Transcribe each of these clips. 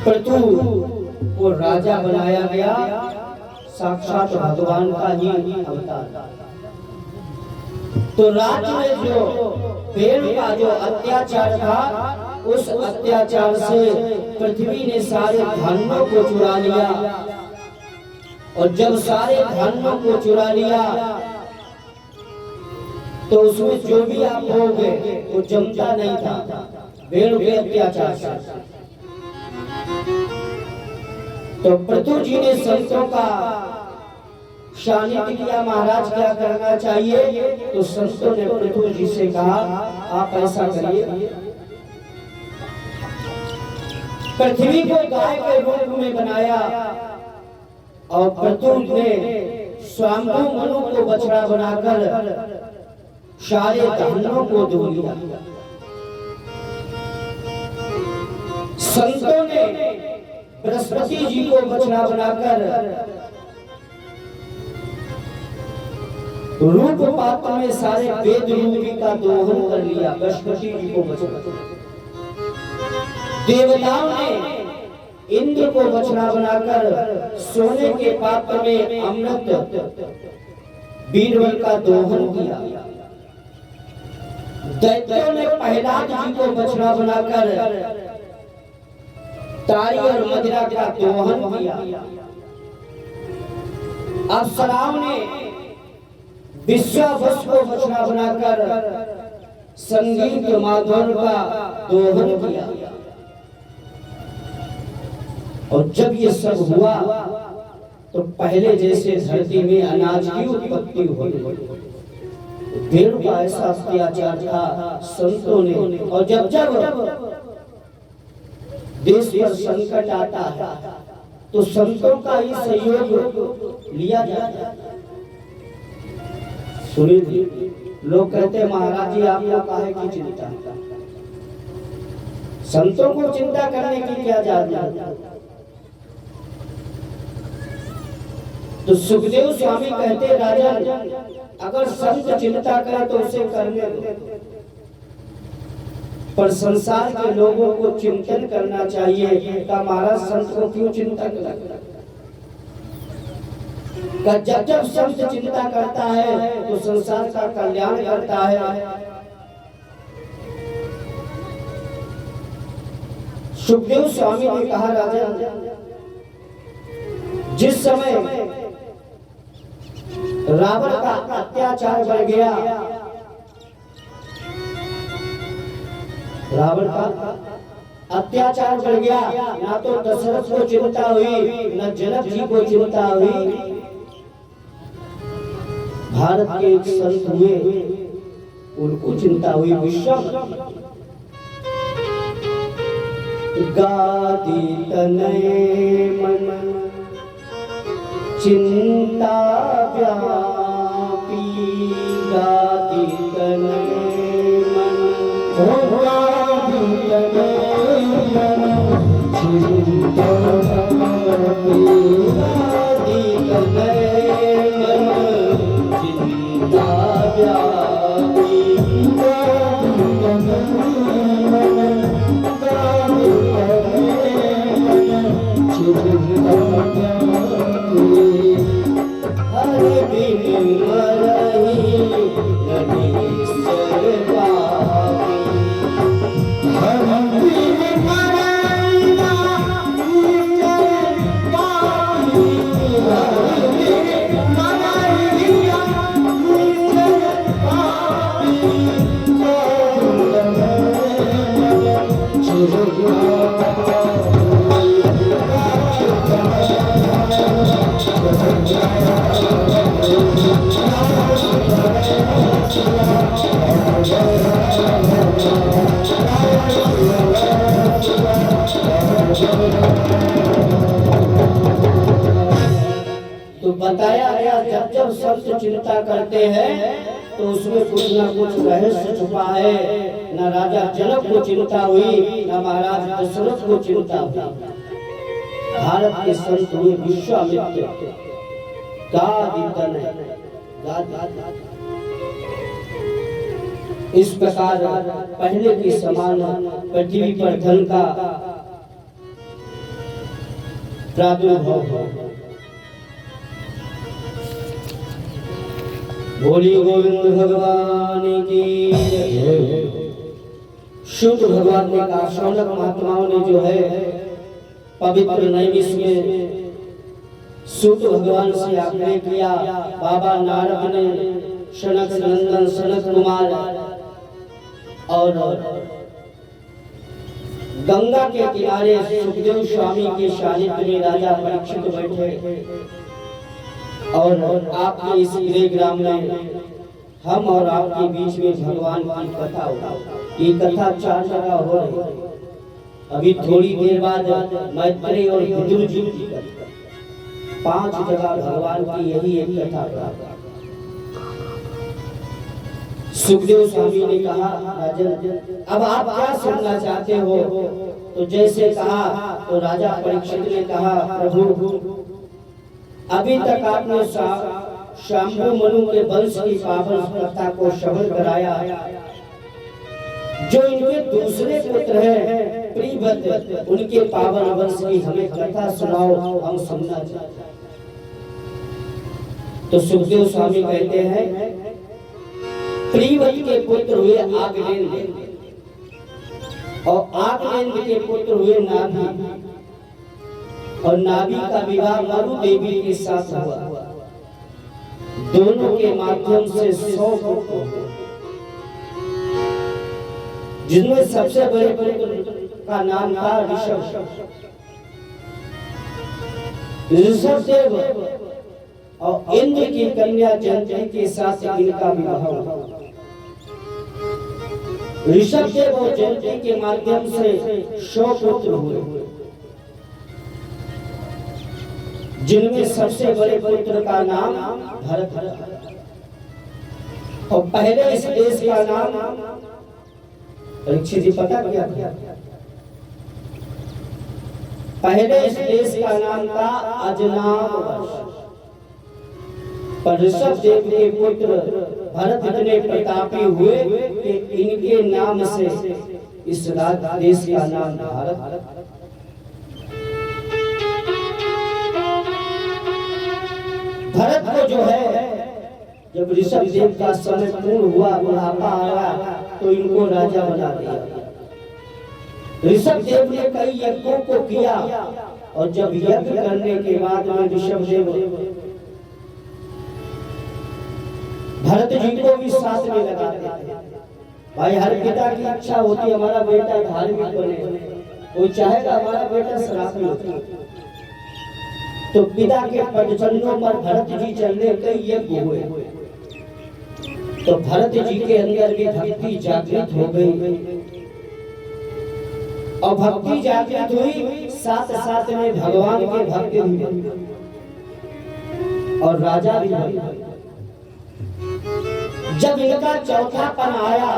पृथु को राजा बनाया गया, साक्षात भगवान का ही अवतार। तो राज्य में जो भेड़ का जो अत्याचार था, उस अत्याचार से पृथ्वी ने सारे धनों को चुरा लिया। और जब सारे धनों को चुरा लिया तो उसमें जो भी आप हो गए वो जमता नहीं था, भेड़ के अत्याचार से। तो पृथु जी ने संतों का शानित किया, महाराज क्या करना चाहिए? तो संतों ने पृथु जी से कहा आप ऐसा करिए, पृथ्वी को गाय के रूप में बनाया और पृथु ने स्वांभु मनु को बछड़ा बनाकर सारे धनों को दो लिया। संतों ने बृहस्पति जी को बछड़ा बनाकर रूप पात्र में सारे वेद रूपी का दोहन कर लिया, बृहस्पति जी को बछड़ा। देवताओं ने इंद्र को बछड़ा बनाकर सोने के पात्र में अमृत बीरबल का दोहन किया। दैत्यों ने प्रहलाद जी को बछड़ा बनाकर ताड़ी और मदिरा का दोहन किया। अप्सराओं ने विश्वावसु को बछड़ा बनाकर संगीत माधुर्य का दोहन किया। और जब ये सब हुआ तो पहले जैसे धरती में अनाज की उत्पत्ति हो गई। भेड़ का ऐसा अत्याचार था संतों ने। और जब जब देश पर संकट आता है तो संतों का ही सहयोग लिया जाता है। सुनिए, लोग कहते हैं महाराज जी आपको काहे की चिंता? संतों को चिंता करने की क्या जरूरत? तो सुखदेव स्वामी कहते राजन, अगर संत चिंता करे तो उसे करने दो, पर संसार के लोगों को चिंतन करना चाहिए। का महाराज संत को क्यों चिंता करता? जब जब संत चिंता करता है तो संसार का कल्याण करता है। सुखदेव स्वामी ने कहा राजन, जिस समय रावण का अत्याचार बढ़ गया, रावण का अत्याचार बढ़ गया, ना तो दशरथ को चिंता हुई, न जनक जी को चिंता हुई। भारत के एक संत हुए, उनको चिंता हुई। विश्वामित्र गादी तनय मन चिंता व्यापी, गादी तनय मन गादी तनय मन चिंता व्यापी, गादी तनय मन चिंता व्यापी, गादी तनय मन गादी तनय मन चिंता व्यापी। हरि बिन मरहि नदीश्वर पापी, हरि बिन मरहि नदीश्वर पापी, हरि बिन मरहि नदीश्वर पापी, तो बताया गया जब जब संत चिंता करते हैं तो उसमें कुछ ना कुछ रहस्य छुपा है। न राजा जनक को चिंता हुई, न महाराज दशरथ को चिंता हुई। भारत के संत हुए विश्वामित्र, इस प्रकार पहले के समान पृथ्वी पर धन का प्रादुर्भाव हो। बोली गोविंद भगवान की जय। शुद्ध भगवान ने कहा, शौनक महात्माओं ने जो है पवित्र नैमिष में शुद्ध भगवान से आग्रह किया। बाबा नारद ने सनक नंदन सनक कुमार और गंगा के किनारे सुखदेव स्वामी के सानिध्य में राजा परीक्षित बैठे और आपके इस गृह ग्राम में हम और आपके बीच में भगवान की कथा हो। ये कथा 4 जगह हो रही। अभी थोड़ी देर बाद मैत्रेय और विदुर जी की कथा, 5 जगह भगवान की यही एक कथा। सुखदेव स्वामी ने कहा, राजन अब आप क्या सुनना चाहते हो? तो जैसे कहा तो राजा परीक्षित ने कहा, प्रभु अभी तक आपने शंभु मनु के वंश की पावन कथा को श्रवण कराया। जो इनके दूसरे पुत्र हैं प्रियव्रत, उनके पावन वंश की हमें कथा सुनाओ, हम सुनना चाहते हैं। तो सुखदेव स्वामी कहते हैं, प्रियव्रत के पुत्र हुए आगनेन्द्र और आगनेन्द्र के पुत्र हुए नाभि और नाभि का विवाह मरु देवी के साथ हुआ। दोनों के माध्यम से 100 पुत्र हुए, जिनमें सबसे बड़े पुत्र का नाम था ऋषभ। ऋषभदेव और इंद्र की कन्या जयंती के साथ इनका विवाह हुआ। ऋषभदेव और जयंती के माध्यम से 100 पुत्र हुए, जिनमें सबसे बड़े पुत्र का नाम भरत और पहले इस देश का नाम परीक्षित जी पता क्या था? पहले इस देश का नाम था अजनाम वर्ष। पर ऋषभदेव के पुत्र भरत इतने प्रतापी हुए कि इनके नाम से इस देश का नाम भारत। भरत को जो है जब ऋषभदेव का समय पूर्ण हुआ, बुढ़ापा आया, तो इनको राजा बना दिया। ऋषभदेव ने कई यज्ञों को किया और जब यज्ञ करने के बाद में ऋषभदेव भरत जी को भी साथ में लगाते थे। भाई हर पिता की इच्छा होती है हमारा बेटा धार्मिक बने, वो चाहेगा हमारा बेटा शराबी हो। तो पिता के पदचरणों पर भरत जी चलने कई यज्ञ हुए, तो भरत जी के अंदर भी भक्ति जागृत हो गई और भक्ति जागृत हुई, साथ साथ में भगवान के भक्त हुए और राजा भी हुए। जब इनका चौथापन आया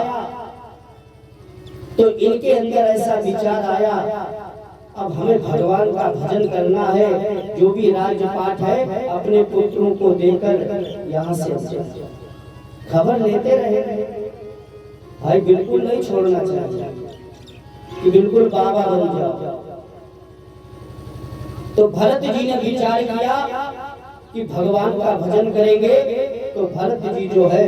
तो इनके अंदर ऐसा विचार आया, अब हमें भगवान का भजन करना है। जो भी राजपाट है अपने पुत्रों को देकर यहाँ से खबर लेते रहे। भाई बिल्कुल नहीं छोड़ना चाहिए कि बिल्कुल बाबा बन जाओ। तो भरत जी ने विचार किया कि भगवान का भजन करेंगे। तो भरत जी जो है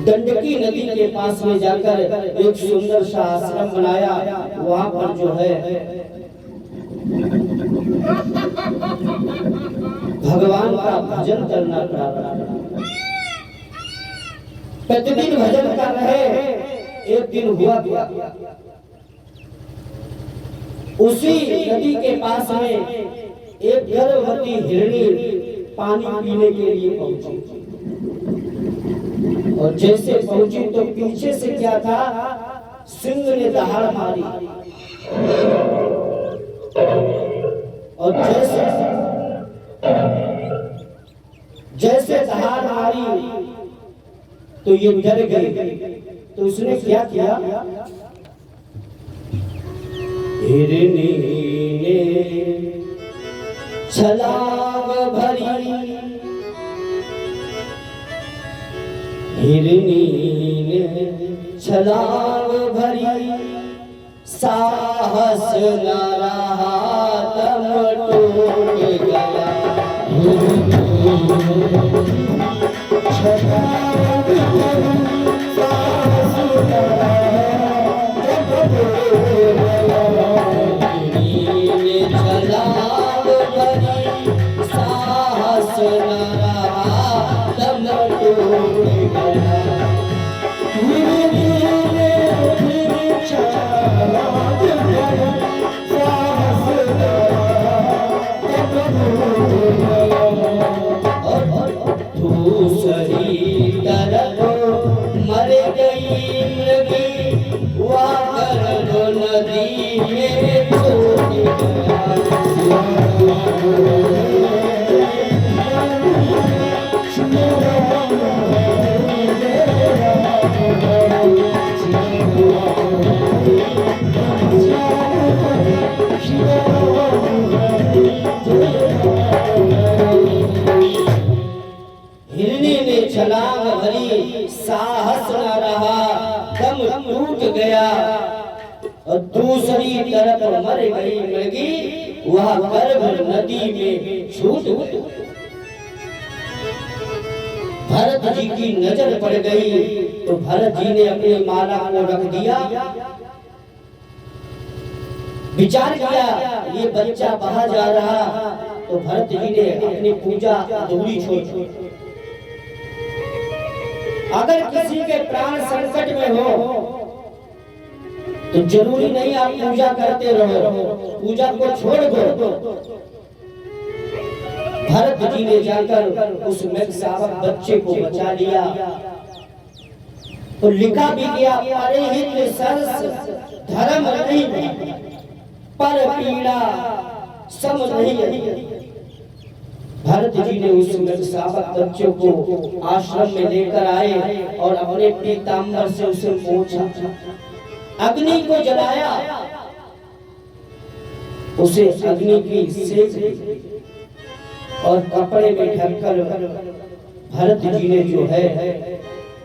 दंडकी नदी के पास में जाकर एक सुंदर सा आश्रम बनाया। वहां पर जो है भगवान का भजन करना प्रारंभ। प्रतिदिन भजन कर रहे। एक दिन हुआ क्या, उसी नदी के पास में एक गर्भवती हिरणी पानी पीने के लिए पहुंची और जैसे पहुंची तो पीछे से क्या था, सिंह ने दहाड़ मारी और जैसे दहाड़ मारी तो ये डर गई। तो उसने क्या किया, हिरनी ने छलांग भरी, हिरनी ने छलांग भरी, सा साहस न रहा दम टूट गया। छलांग भरी साहस न रहा दम टूट गया। दूसरी तरफ मर गई मृगी वाकर नदी में छूट हिरनी ने छलांग भरी साहस न रहा दम टूट गया। और दूसरी तरफ मर गई मृगी वह गर्भ नदी में छूट गई। भरत जी की नजर पड़ गई तो भरत जी ने अपनी माला को रख दिया। विचार किया ये बच्चा बाहर जा रहा, तो भरत जी ने अपनी पूजा अधूरी छोड़ी। अगर किसी के प्राण संकट में हो तो जरूरी नहीं आप पूजा करते रहो, पूजा को छोड़ दो। भरत जी ने जाकर उस मेघसावक बच्चे को बचा लिया। तो लिखा भी गया परहित सरस धर्म नहीं पर पीड़ा सम नहीं। भरत जी ने उस मेघसावक बच्चों को आश्रम में लेकर आए और अपने पीताम्बर से उसे पोंछा, अग्नि को जलाया, उसे अग्नि की सेक दी और कपड़े में ढककर भरत जी ने जो है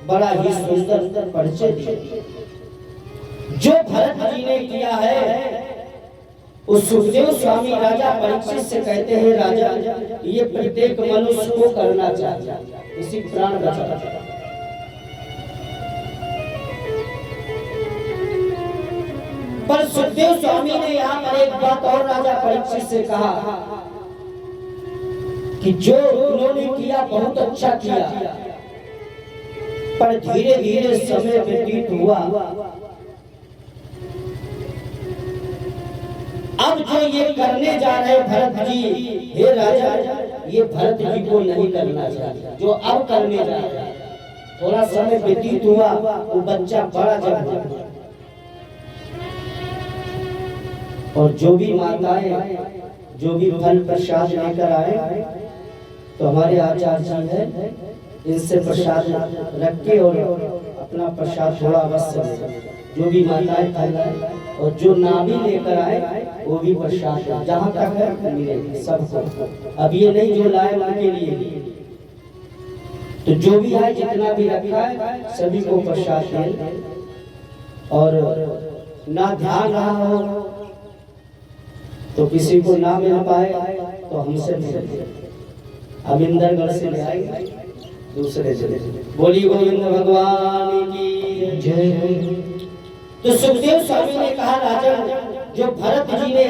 बड़ा ही सुंदर परिचय दिया। जो भरत जी ने किया है उस सुखदेव स्वामी राजा परीक्षित से कहते हैं, राजा ये प्रत्येक मनुष्य को करना चाहिए, इसी प्राण बचाना। पर सुखदेव स्वामी ने यहाँ पर एक बात और राजा परीक्षित से कहा कि जो उन्होंने किया बहुत अच्छा किया, पर धीरे धीरे समय व्यतीत हुआ। अब जो ये करने जा रहे भरत जी, हे राजा, ये भरत जी को नहीं करना चाहिए। जो अब करने जा रहे हैं, थोड़ा समय व्यतीत हुआ, वो बच्चा बड़ा जब हुआ। और जो भी माताएं जो भी फल प्रसाद लेकर आए, तो हमारे आचार्य जी हैं, इनसे प्रसाद रख के और अपना प्रसाद थोड़ा अवश्य दें। जो भी माताएं फल और जो ना भी लेकर आए वो भी प्रसाद जहाँ तक है मिले सबको। अब ये नहीं जो लाए उनके लिए, तो जो भी आए जितना भी रखा है सभी को प्रसाद दें। और ना ध्यान रहा हो तो किसी को ना मिल पाए तो हमसे मिले, अब इंदरगढ़ से ले आएंगे दूसरे से। बोली गोविंद भगवान की जय। तो सुखदेव स्वामी ने कहा, राजन जो भरत जी ने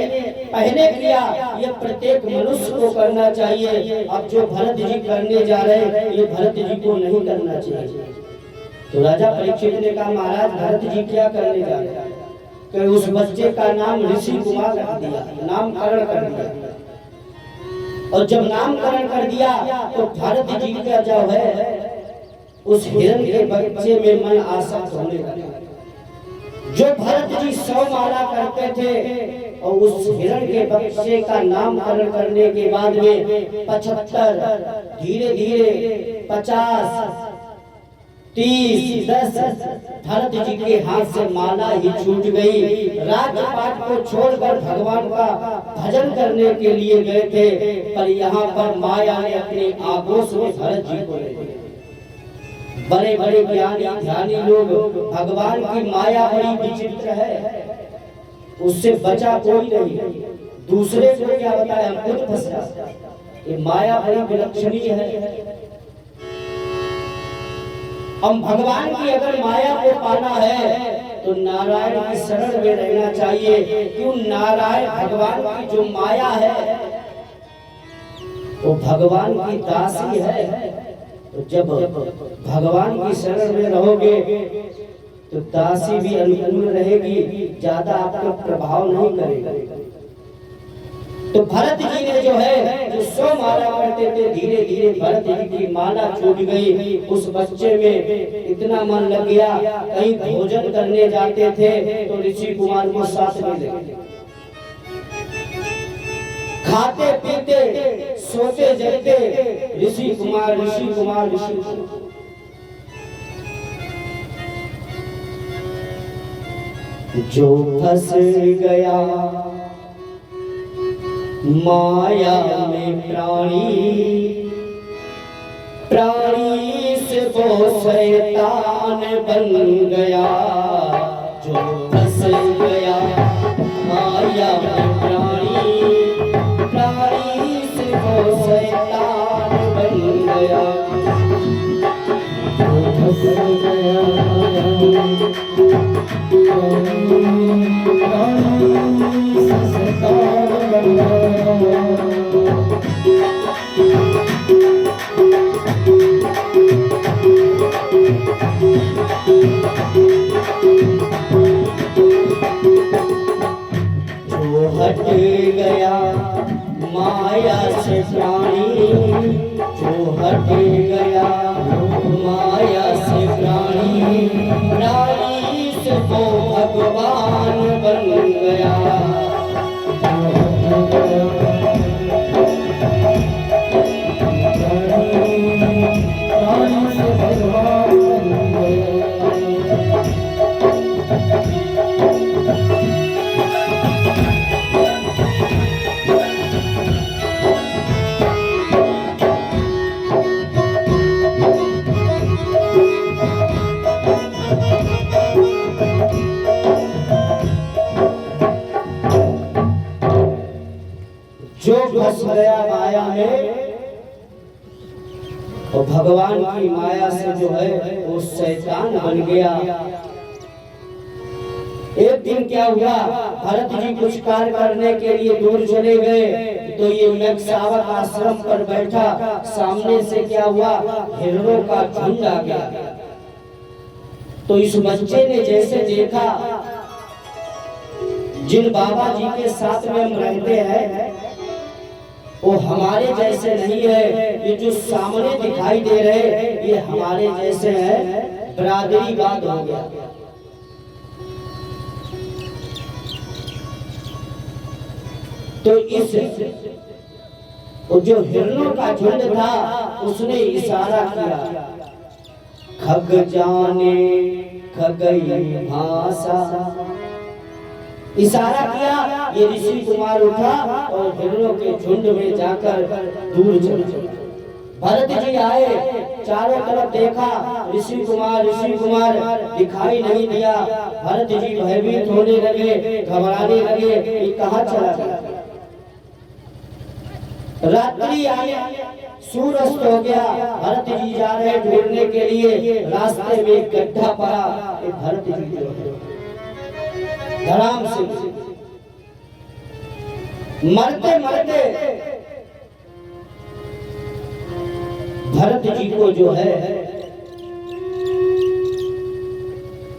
पहले किया ये प्रत्येक मनुष्य को करना चाहिए। अब जो भरत जी करने जा रहे हैं ये भरत जी को नहीं करना चाहिए। तो राजा परीक्षित ने कहा, महाराज भरत जी क्या करने जा रहे हैं? कि उस बच्चे का नाम ऋषि कुमार रख दिया, नामकरण कर दिया। और जब नामकरण कर दिया तो भरत जी का जो है उस हिरण के बच्चे में मन आसक्त होने लगा। जो भरत जी 100 माला करते थे और उस हिरण के बच्चे का नामकरण करने के बाद में 75, धीरे धीरे 50, 30, 10 भरत जी के हाथ से माला ही छूट गई। राजपाट को छोड़कर भगवान का भजन करने के लिए गए थे, पर यहाँ पर माया ने अपने आगोश में भरत जी को ले लिया। बड़े बड़े ज्ञानी ध्यानी लोग, भगवान की माया बड़ी विचित्र है। उससे बचा कोई नहीं, दूसरे को क्या बताए, हम खुद फंस जाते। ये माया बड़ी विलक्षणी है। हम भगवान की अगर माया को पाना है तो नारायण की शरण में रहना चाहिए। क्यों? नारायण भगवान की जो माया है वो भगवान की दासी है। तो जब भगवान की शरण में रहोगे तो दासी भी अनुकूल रहेगी, ज्यादा आपका प्रभाव नहीं करेगी। तो भरत जी ने जो है जो 100 माला करते थे, धीरे धीरे भरत जी की माला छूट गई। उस बच्चे में इतना मन लग गया, कहीं भोजन करने जाते थे तो ऋषि कुमार को साथ में ले, खाते पीते सोते जगते ऋषि कुमार ऋषि कुमार ऋषि कुमार। जो फंस गया माया में प्राणी, प्राणी से वो शैतान बन गया। जो फंस गया माया में प्राणी, प्राणी से वो शैतान बन गया। जो फंस गया प्राणी से शैतान बन गया। जो हट गया माया से प्राणी, जो हट गया माया से प्राणी, प्राणी से वो भगवान बन गया। जो फंस गया माया में और भगवान की माया से जो है वो शैतान बन गया। एक दिन क्या हुआ, भरत जी कुछ कार्य करने के लिए दूर चले गए तो ये मेघसावक आश्रम पर बैठा। सामने से क्या हुआ, हिरणों का झुंड आ गया। तो इस बच्चे ने जैसे देखा, जिन बाबा जी के साथ में हम रहते हैं वो हमारे जैसे नहीं है, ये जो सामने दिखाई दे रहे ये हमारे जैसे हैं, बरादरीवाद हो गया। तो इस वो जो हिरणों का झुंड था उसने इशारा किया, खग जाने खगई भाषा, इशारा किया। ये ऋषि कुमार उठा और हिरणों के झुंड में जाकर दूर चला। भरत जी आए, चारों तरफ देखा, ऋषि कुमार दिखाई नहीं दिया। भरत जी भयभीत होने लगे, घबराने लगे, ये कहाँ चला गया। रात्रि आई, सूरज हो गया, भरत जी जा रहे ढूंढने के लिए। रास्ते में एक गड्ढा पड़ा, भरत जी धड़ाम से मरते मरते भरत जी को जो है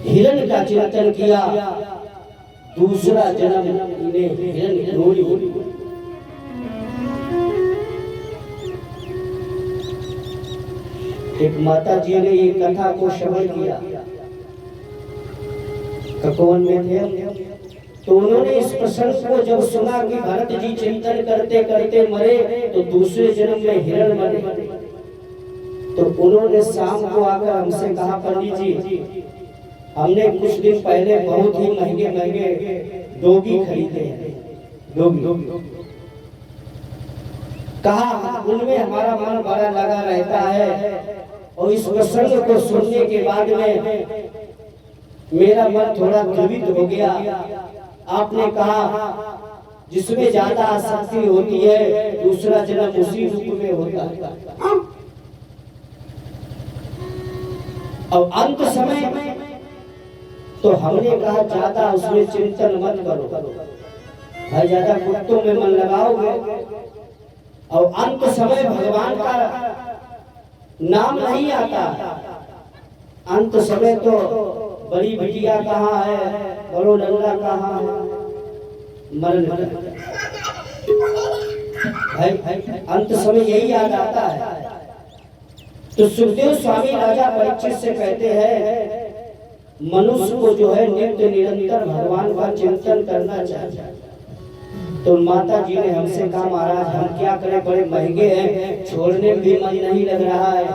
हिरण का चिंतन किया। दूसरा जन्म इन्हें हिरण होली। एक माता जी ने ये कथा को श्रवण किया, ककोन में थे, तो उन्होंने इस प्रसंग को जब सुना कि भरत जी चिंतन करते करते मरे तो दूसरे जन्म में हिरण मरे, तो उन्होंने शाम को आकर हमसे कहा, पंडित जी हमने कुछ दिन पहले बहुत ही महंगे महंगे डोगी खरीदे हैं, डोगी। कहा उनमें हमारा मन बड़ा लगा रहता है और इस प्रसंग को सुनने के बाद में मेरा मन थोड़ा द्रवित हो गया। आपने कहा जिसमें ज्यादा आसक्ति होती है दूसरा जन्म उसी रूप में होता है। अब अंत समय में तो हमने कहा ज्यादा उसमें चिंतन मत करो भाई, ज्यादा कुत्तों में मन लगाओगे और अंत समय भगवान का नाम नहीं आता। अंत समय तो बड़ी बिटिया कहाँ है, बड़ो लल्ला कहाँ है, मरण भाई अंत समय यही याद आता है। तो सुखदेव स्वामी राजा परीक्षित से कहते हैं मनुष्य को जो है नित्य निरंतर भगवान का चिंतन करना चाहिए। तो माता जी ने हमसे कहा महाराज हम क्या करें, बड़े महंगे हैं, छोड़ने में भी मन नहीं लग रहा है।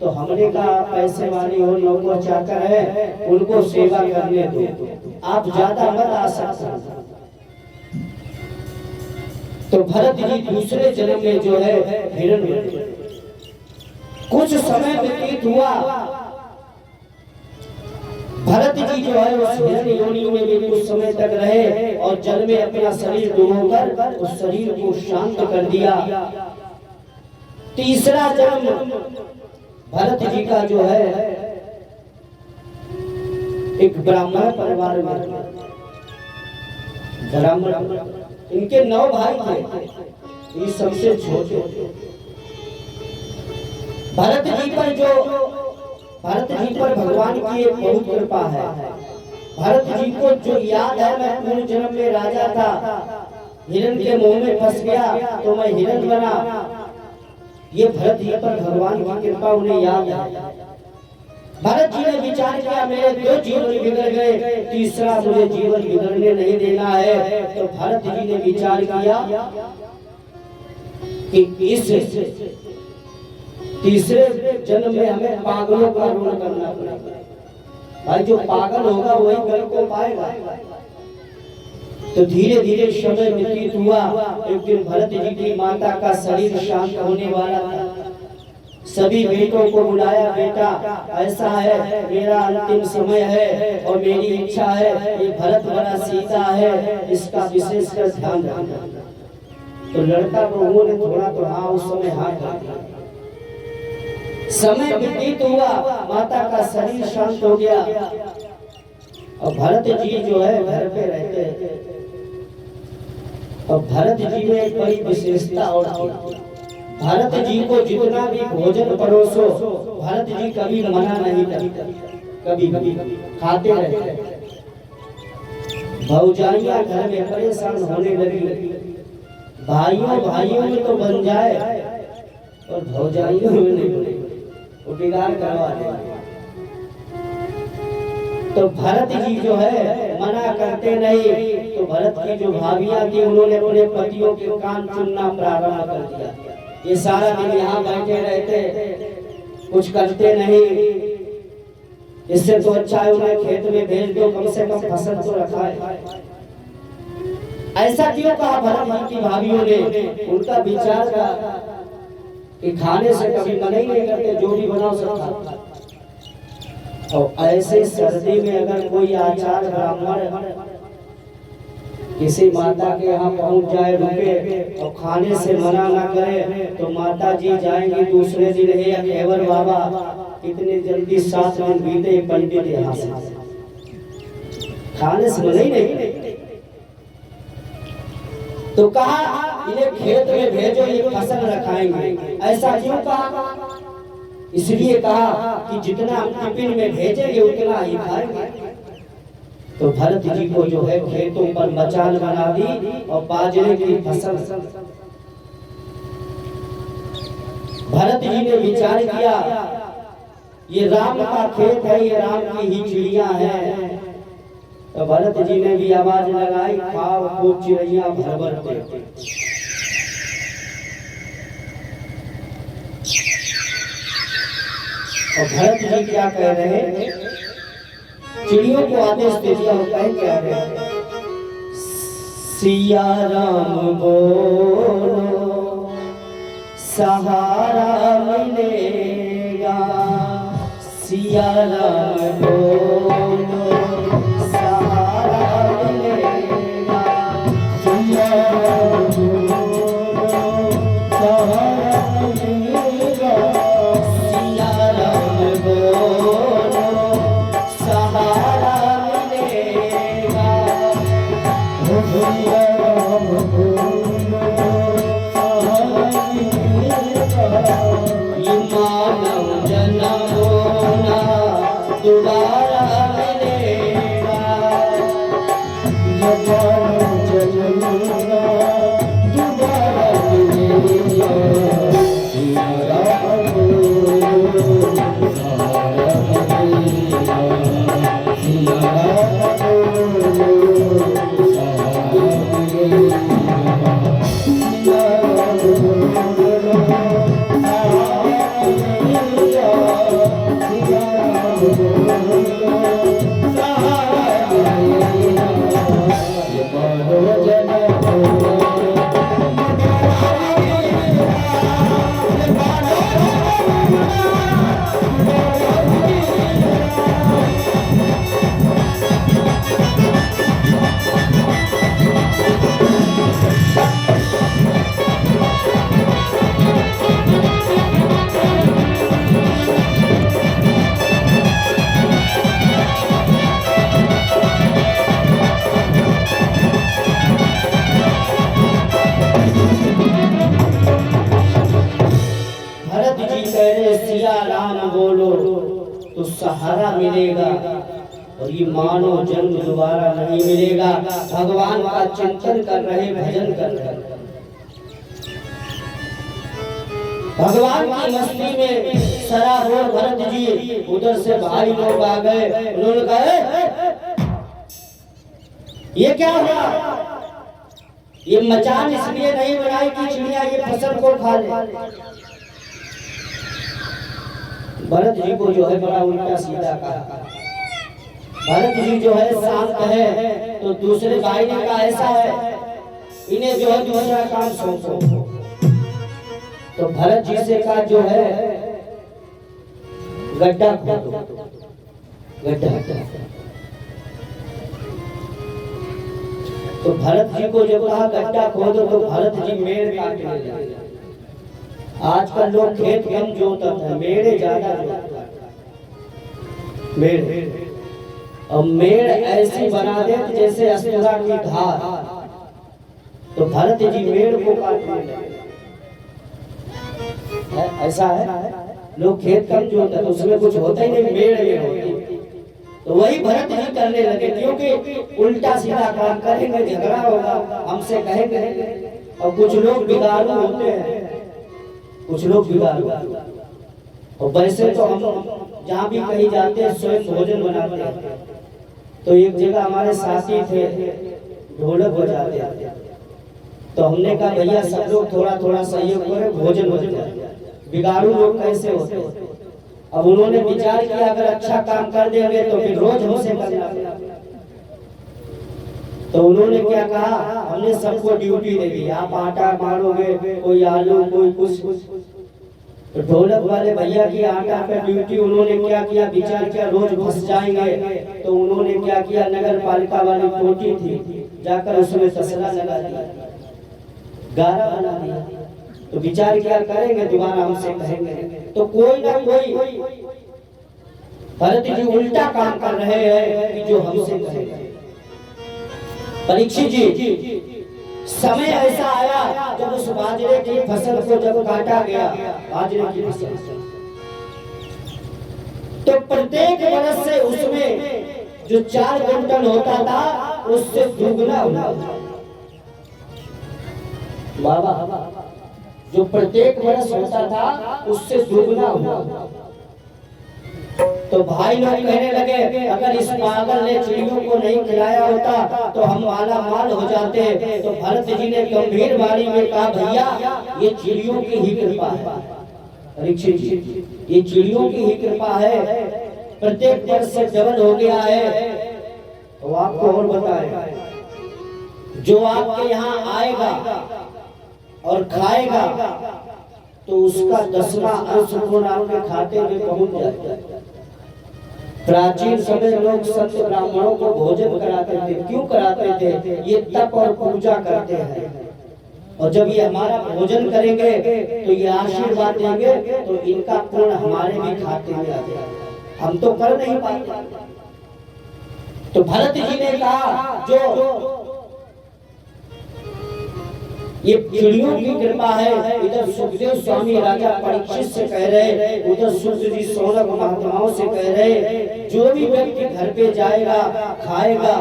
तो हमने कहा पैसे वाली हो, नौकर चाकर है, उनको सेवा करने दो, आप ज्यादा मत आ सकते। तो भरत जी दूसरे जन्म में जो है हिरण्य, कुछ समय व्यतीत हुआ, भरत जी जो है उस हिरण्य योनि में भी कुछ समय तक रहे और जल में अपना शरीर डुबोकर उस शरीर को शांत कर दिया। तीसरा जन्म भरत जी का जो है एक ब्राह्मण परिवार में, ब्राह्मण, इनके 9 भाई थे, ये सबसे छोटे। भरत जी पर भगवान की एक बहुत कृपा है। भरत जी को जो याद है मैं पूर्व जन्म में राजा था, हिरण के मुंह में फंस गया तो मैं हिरण बना, ये भरत जी पर भगवान की कृपा उन्हें याद है। भरत जी ने विचार किया मेरे 2 जीवन बिगड़ गए, तीसरा मुझे जीवन बिगड़ने नहीं देना है। तो भरत जी ने विचार किया कि इस तीसरे जन्म में हमें पागलों का रोल करना पड़ेगा। भाई जो पागल होगा वही गल को पाएगा। तो धीरे धीरे समय व्यतीत हुआ। एक दिन भरत जी की माता का शरीर शांत होने वाला था। सभी बेटों को बुलाया, बेटा ऐसा है, मेरा अंतिम समय है और मेरी इच्छा है, ये भरत बड़ा सीता है, इसका विशेष कर ध्यान रखना। तो लड़का को उन्होंने थोड़ा तो हाँ उस समय हाँ कर। समय व्यतीत हुआ, माता का शरीर शांत हो गया और भरत जी जो है घर पे रहते। और भरत जी में एक बड़ी विशेषता और थी, भरत जी को जितना भी भोजन परोसो भरत जी कभी मना नहीं करते, कभी कभी खाते रहते। भौजाइयां घर में परेशान होने लगी, भाइयों में तो बन जाए और भौजाइयों में नहीं, वो बिगाड़ करवा दे। तो भरत जी जो है मना करते नहीं। तो भरत की जो भाभियां थी उन्होंने अपने पतियों के कान चुनना प्रारंभ कर दिया। ये सारा दिन यहाँ बैठे रहते, कुछ करते नहीं, इससे तो अच्छा है उन्हें खेत में भेज दो, कम से कम फसल तो रखा है। ऐसा क्यों कहा भरत जी की भाभियों ने? उनका विचार था कि खाने से कभी मना ही नहीं करते, जो भी बनाओ सब खाते। और ऐसे सर्दी में अगर कोई आचार ब्राह्मण किसी माता के यहाँ पहुंच जाए, रुके और खाने से मना ना करे, तो माता जी जाएंगी दूसरे दिन, हे अकेवर बाबा कितने जल्दी 7 दिन बीते, पंडित यहाँ से खाने से मना ही नहीं। तो कहा इन्हें खेत में भेजो, ये फसल रखाएंगे। ऐसा क्यों कहा? इसलिए कहा कि जितना टिफिन में भेजेंगे उतना ही खाएंगे। तो भरत जी को जो है खेतों पर मचान बना दी और बाजरे की फसल। भरत जी ने विचार किया ये राम का खेत है, ये राम की ही चिड़िया है। तो भरत जी ने भी आवाज लगाई, खाओ खूब चिड़िया भर भर के। और भरत जी क्या कह रहे हैं? चिड़ियों को आदेश दे दिया, वो कह क्या रहे हैं? सिया राम बोलो सहारा मिलेगा, सिया राम बोलो सहारा मिलेगा। ये मानव जन्म होना दोबारा मिलेगा, सिया राम बोलो तो सहारा मिलेगा, और ये मानो जन्म दोबारा नहीं मिलेगा। भगवान का चिंतन कर रहे, भजन कर रहे, भगवान की मस्ती में सराबोर भरत जी। उधर से भाई लोग आ गए, उन्होंने कहा ये क्या हुआ? ये मचान इसलिए नहीं बनाई कि चिड़िया ये फसल को खा ले। भरत जी को जो है बड़ा उल्टा सीधा कहा। भरत जी जो है शांत है, तो दूसरे भाई ने कहा ऐसा है, इन्हें जो है दूसरा काम सौंपो। तो भरत जी से कहा जो है गड्ढा खोदो, गड्ढा। तो भरत जी को जब कहा गड्ढा खोदो, तो भरत जी मेड़ काटने लगे। आजकल लोग खेत कम जोतते हैं, मेड़े ज्यादा जोतते हैं। मेड़ और मेड़ ऐसी बना दे जैसे अस्तरा की धार। तो भरत जी मेड़ को काटने लगे। ऐसा है, लोग खेत कम जोतते हैं तो उसमें कुछ होता ही नहीं, मेड़ में होती। तो वही भरत जी करने लगे, क्योंकि उल्टा सीधा काम करेंगे झगड़ा होगा, हमसे कहेंगे। और कुछ लोग बिगाड़ू होते हैं, कुछ लोग बिगाड़ू। और वैसे तो हम जहाँ भी कहीं जाते हैं स्वयं भोजन बनाते हैं। तो एक जगह हमारे साथी थे, ढोलक बजाते थे। तो हमने कहा भैया सब लोग थोड़ा थोड़ा सहयोग करें, भोजन हो जाए। बिगाड़ू लोग कैसे होते हैं? अब उन्होंने विचार किया अगर अच्छा काम कर देंगे तो फिर रोज हमसे करना। तो उन्होंने क्या कहा, हमने सबको ड्यूटी दे दी, आप आटा मारोगे, कोई आलू, कोई कुछ। तो ढोलक वाले भैया की आटा पे ड्यूटी उन्होंने क्या किया, विचार किया रोज फंस जाएंगे। तो उन्होंने क्या किया, नगर पालिका वाली कोठी थी, जाकर उसमें तसला लगा दिया, गारा बना दिया। तो विचार क्या करेंगे, दोबारा हमसे कहेंगे। तो कोई ना कोई भरत जी उल्टा काम कर रहे हैं कि जो हमसे कहेंगे। परीक्षित जी, समय ऐसा आया जब उस बाजरे की फसल को जब काटा गया, बाजरे की फसल, तो प्रत्येक वर्ष से उसमें जो 4 क्विंटल होता था उससे दुगना हुआ। बाबा, जो प्रत्येक वर्ष होता था उससे दुगना हुआ। तो भाई लोग कहने लगे अगर इस पागल ने चिड़ियों को नहीं खिलाया होता तो हम माला माल हो जाते। तो भरत जी ने गंभीर वाणी में कहा भैया ये चिड़ियों की ही कृपा है। परीक्षित जी, ये चिड़ियों की ही कृपा है, प्रत्येक वर्ष से डबल हो गया है। तो आपको और बताए, जो आपके यहाँ आएगा और खाएगा तो उसका 10वां अंश गुण आपके खाते में पहुंच जाएगा। प्राचीन समय लोग संत ब्राह्मणों को भोजन कराते थे, क्यों कराते थे? ये तप और पूजा करते हैं, और जब ये हमारा भोजन करेंगे तो ये आशीर्वाद देंगे, तो इनका पुण्य हमारे भी खाते में आ जाएगा। हम तो कर नहीं पाते। तो भरत जी ने कहा जो ये चिड़ियों की कृपा है। इधर सुखदेव स्वामी राजा परीक्षित से कह रहे, उधर सूर्य जी सौनक महात्माओं से कह रहे, जो भी व्यक्ति घर पे जाएगा खाएगा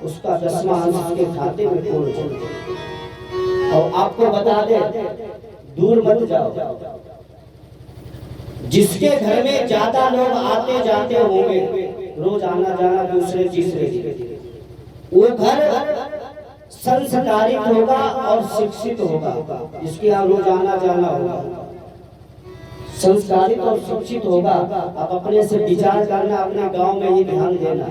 उसका 10वां अंश उसके खाते में पूर्ण चलेगा। और आपको बता दे, दूर मत जाओ, जिसके घर में ज्यादा लोग आते जाते होंगे, रोज आना जाना दूसरे तीसरे, वो घर संस्कारित होगा और शिक्षित होगा। जिसके यहाँ रोज आना जाना होगा, संस्कारित और शिक्षित होगा। आप अपने से विचार करना, अपने गांव में ही ध्यान देना।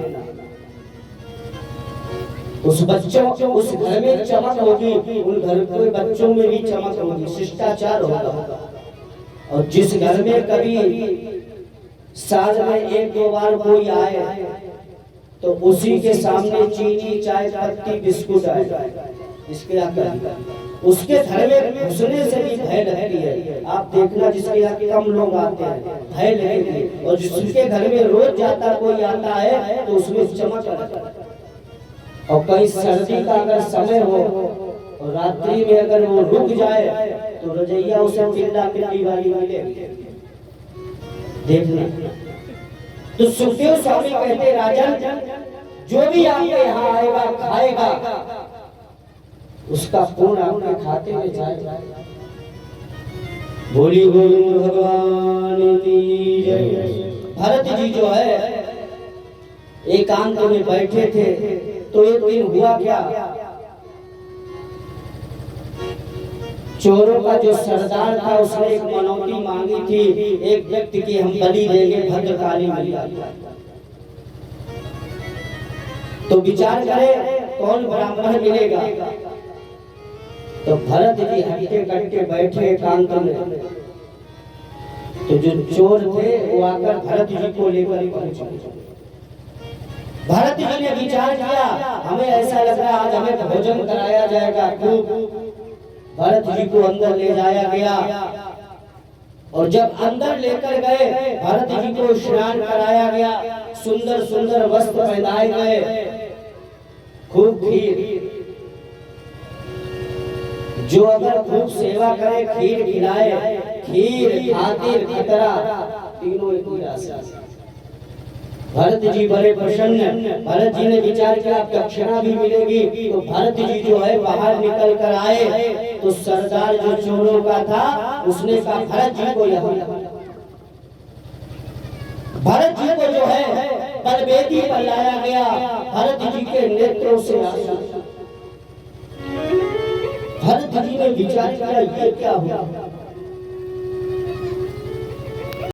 उस बच्चों उस घर में चमक होगी, उन घर के बच्चों में भी चमक होगी, शिष्टाचार होगा। और जिस घर में कभी साल में 1-2 बार कोई आए तो उसी के सामने चीनी चाय पत्ती बिस्कुट आए, इसके यहाँ उसके घर में घुसने से भी भय लगती है। आप देखना, जिसके यहाँ कम लोग आते हैं भय लगेगी, और जिसके घर में रोज जाता कोई आता है तो उसमें चमक आता है। और कहीं सर्दी का अगर समय हो और रात्रि में अगर वो रुक जाए तो रजैया उसे चिल्ला पिल्ली वाली मिलेगी, देखना। तो सुखदेव स्वामी कहते, राजन जो भी आपके यहाँ आएगा खाएगा उसका पूर्ण आपके खाते में जाएगा। बोली गोविंद भगवान की जय। भरत जी जो है एकांत में बैठे थे, तो एक दिन हुआ क्या, चोरों का जो सरदार था उसने एक मनौती मांगी थी, एक व्यक्ति की हम बलि देंगे भद्रकाली मैया। तो विचार करें कौन ब्राह्मण मिलेगा। तो भरत जी हट्टे कट्टे बैठे एकांत में, तो जो चोर थे वो आकर भरत जी को लेकर पहुंचे। भरत जी ने विचार किया, हमें ऐसा लग रहा आज हमें भोजन कराया जाएगा खूब। भरत जी को अंदर ले जाया गया, और जब अंदर लेकर गए भरत जी को स्नान कराया गया, सुंदर सुंदर वस्त्र पहनाए गए, खूब खीर, जो अगर खूब सेवा करे खीर खिलाए, खीर खातिर खतरा तीनों एक ही राशि। भरत जी बड़े प्रसन्न। भरत जी ने विचार किया दक्षिणा भी मिलेगी। तो भरत जी जो है बाहर निकल कर आए, तो सरदार जो चोरों का था उसने कहा भरत जी को यहाँ, भरत जी को जो है बलवेदी पर लाया गया। भरत जी के नेत्रों से आंसू। भरत जी ने विचार किया ये क्या हुआ,